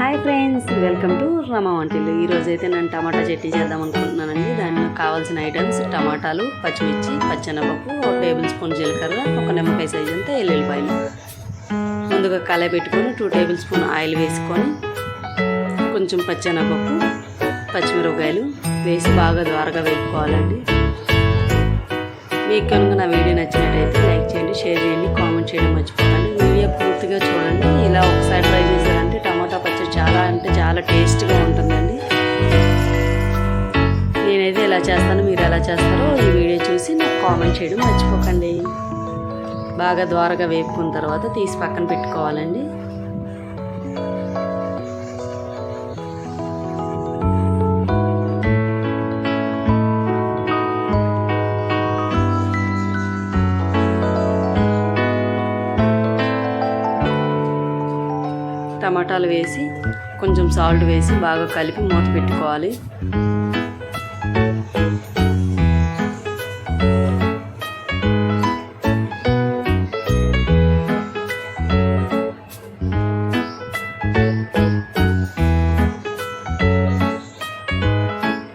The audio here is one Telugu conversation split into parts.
Hi friends, welcome to Rama వంటిల్లు. ఈరోజైతే నేను టమాటా చట్నీ చేద్దాం అనుకుంటున్నానండి. దానికి కావాల్సిన ఐటమ్స్ టమాటాలు, పచ్చిమిర్చి, పచ్చెనపప్పు, 1 టేబుల్ స్పూన్ జీలకర్ర, 1 నిమ్మకాయ సైజు అంతా ఎల్లుల్లిపాయలు. ముందుగా కళాయి పెట్టుకొని 2 టేబుల్ స్పూన్ ఆయిల్ వేసుకొని కొంచెం పచ్చెనపప్పు, పచ్చిమిరపకాయలు వేసి బాగా ద్వారగా వేపుకోవాలండి. మీకు కనుక నా వీడియో నచ్చినట్టయితే లైక్ చేయండి, షేర్ చేయండి, కామెంట్ చేయడం మర్చిపోకండి. వీడియో పూర్తిగా చూడండి. ఇలా ఒకసారి ట్రై చేశారంటే టమాటా పచ్చడి చాలా టేస్ట్గా ఉంటుందండి. నేనైతే ఎలా చేస్తానో మీరు ఎలా చేస్తారో ఈ వీడియో చూసి నాకు కామెంట్ చేయడం మర్చిపోకండి. బాగా ద్వారగా వేపుకున్న తర్వాత తీసి పక్కన పెట్టుకోవాలండి. టమాటాలు వేసి కొంచెం సాల్ట్ వేసి బాగా కలిపి మూత పెట్టుకోవాలి.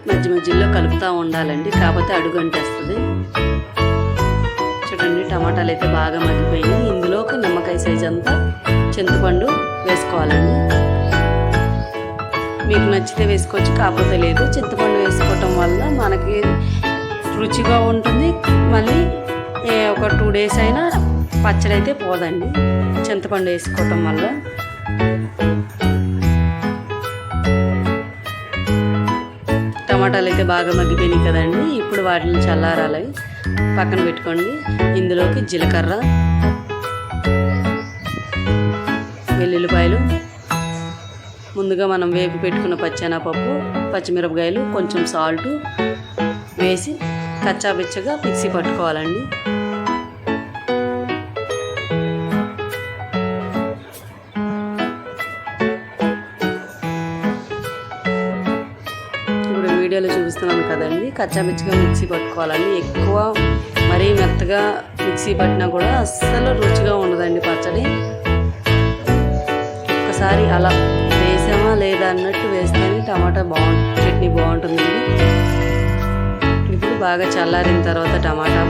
మధ్యలో కలుపుతూ ఉండాలండి, కాకపోతే అడుగు అంటేస్తుంది. చూడండి, టమాటాలు అయితే బాగా మగ్గిపోయినాయి. ఇందులోకి నిమ్మకాయ సైజ్ అంతా చింతపండు వేసుకోవాలండి. మీకు నచ్చితే వేసుకోవచ్చు, కాకపోతే లేదు. చింతపండు వేసుకోవటం వల్ల మనకి రుచిగా ఉంటుంది. మళ్ళీ ఒక 2 డేస్ అయినా పచ్చడి అయితే పోదండి చింతపండు వేసుకోవటం వల్ల. టమాటాలు అయితే బాగా మగ్గిపోయినాయి కదండి. ఇప్పుడు వాటిని చల్లారాలి, పక్కన పెట్టుకోండి. ఇందులోకి జీలకర్ర, వెల్లుల్లిపాయలు, ముందుగా మనం వేపి పెట్టుకున్న పచ్చెనపప్పు, పచ్చిమిరపకాయలు, కొంచెం సాల్ట్ వేసి కచ్చాపిచ్చగా మిక్సీ పట్టుకోవాలండి. ఇప్పుడు వీడియోలో చూపిస్తున్నాను కదండి, కచ్చాపిచ్చగా మిక్సీ పట్టుకోవాలండి. ఎక్కువ మరీ మెత్తగా మిక్సీ పట్టినా కూడా అస్సలు రుచిగా ఉండదండి పచ్చడి. ఒకసారి అలా వేసామా లేదా అన్నట్టు వేస్తేనే టమాటా చట్నీ బాగుంటుందండి. ఇప్పుడు బాగా చల్లారిన తర్వాత టమాటా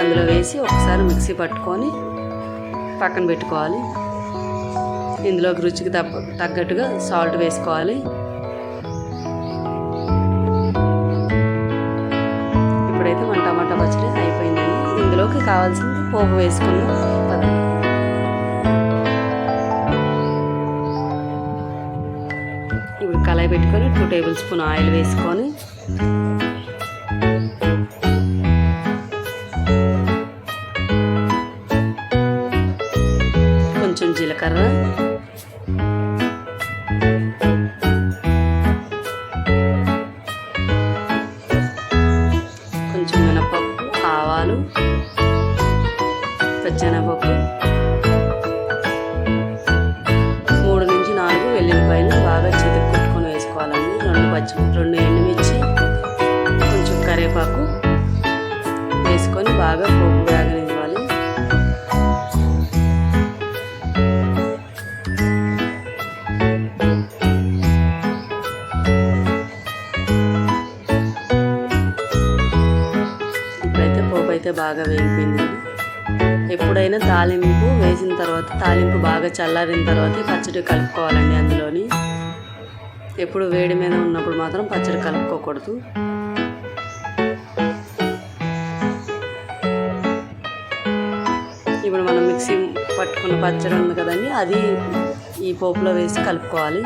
అందులో వేసి ఒకసారి మిక్సీ పట్టుకొని పక్కన పెట్టుకోవాలి. ఇందులోకి రుచికి తగ్గట్టుగా సాల్ట్ వేసుకోవాలి. ఇప్పుడైతే మన టమాటా పచ్చడి అయిపోయిందండి. ఇందులోకి కావాల్సింది పోపు వేసుకున్నాం. ఇప్పుడు కళాయి పెట్టుకొని 2 టేబుల్ స్పూన్ ఆయిల్ వేసుకొని కొంచెం జీలకర్ర, కొంచెం మినపప్పు, ఆవాలు, పచ్చెనపప్పు, 3 నుంచి 4 వెల్లుల్లిపాయలు బాగా కొట్టుకొని వేసుకోవాలండి. 2 ఎండుమిర్చి, కొంచెం కరివేపాకు వేసుకొని బాగా పోపు వేగనివ్వాలి. ఇప్పుడైతే పోపు అయితే బాగా వేగిపోయిందండి. ఎప్పుడైనా తాలింపు వేసిన తర్వాత తాలింపు బాగా చల్లారిన తర్వాత పచ్చడి కలుపుకోవాలండి అందులోని. ఎప్పుడు వేడి మీద ఉన్నప్పుడు మాత్రం పచ్చడి కలుపుకోకూడదు. ఇప్పుడు మనం మిక్సీ పట్టుకున్న పచ్చడి ఉంది కదండి, అది ఈ పోపులో వేసి కలుపుకోవాలి.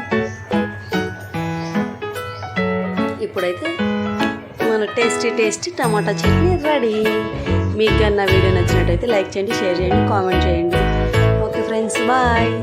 ఇప్పుడైతే మన టేస్టీ టమాటా చట్నీ రెడీ. మీకు నా వీడియో నచ్చినట్టయితే లైక్ చేయండి, షేర్ చేయండి, కామెంట్ చేయండి. Okay friends, bye.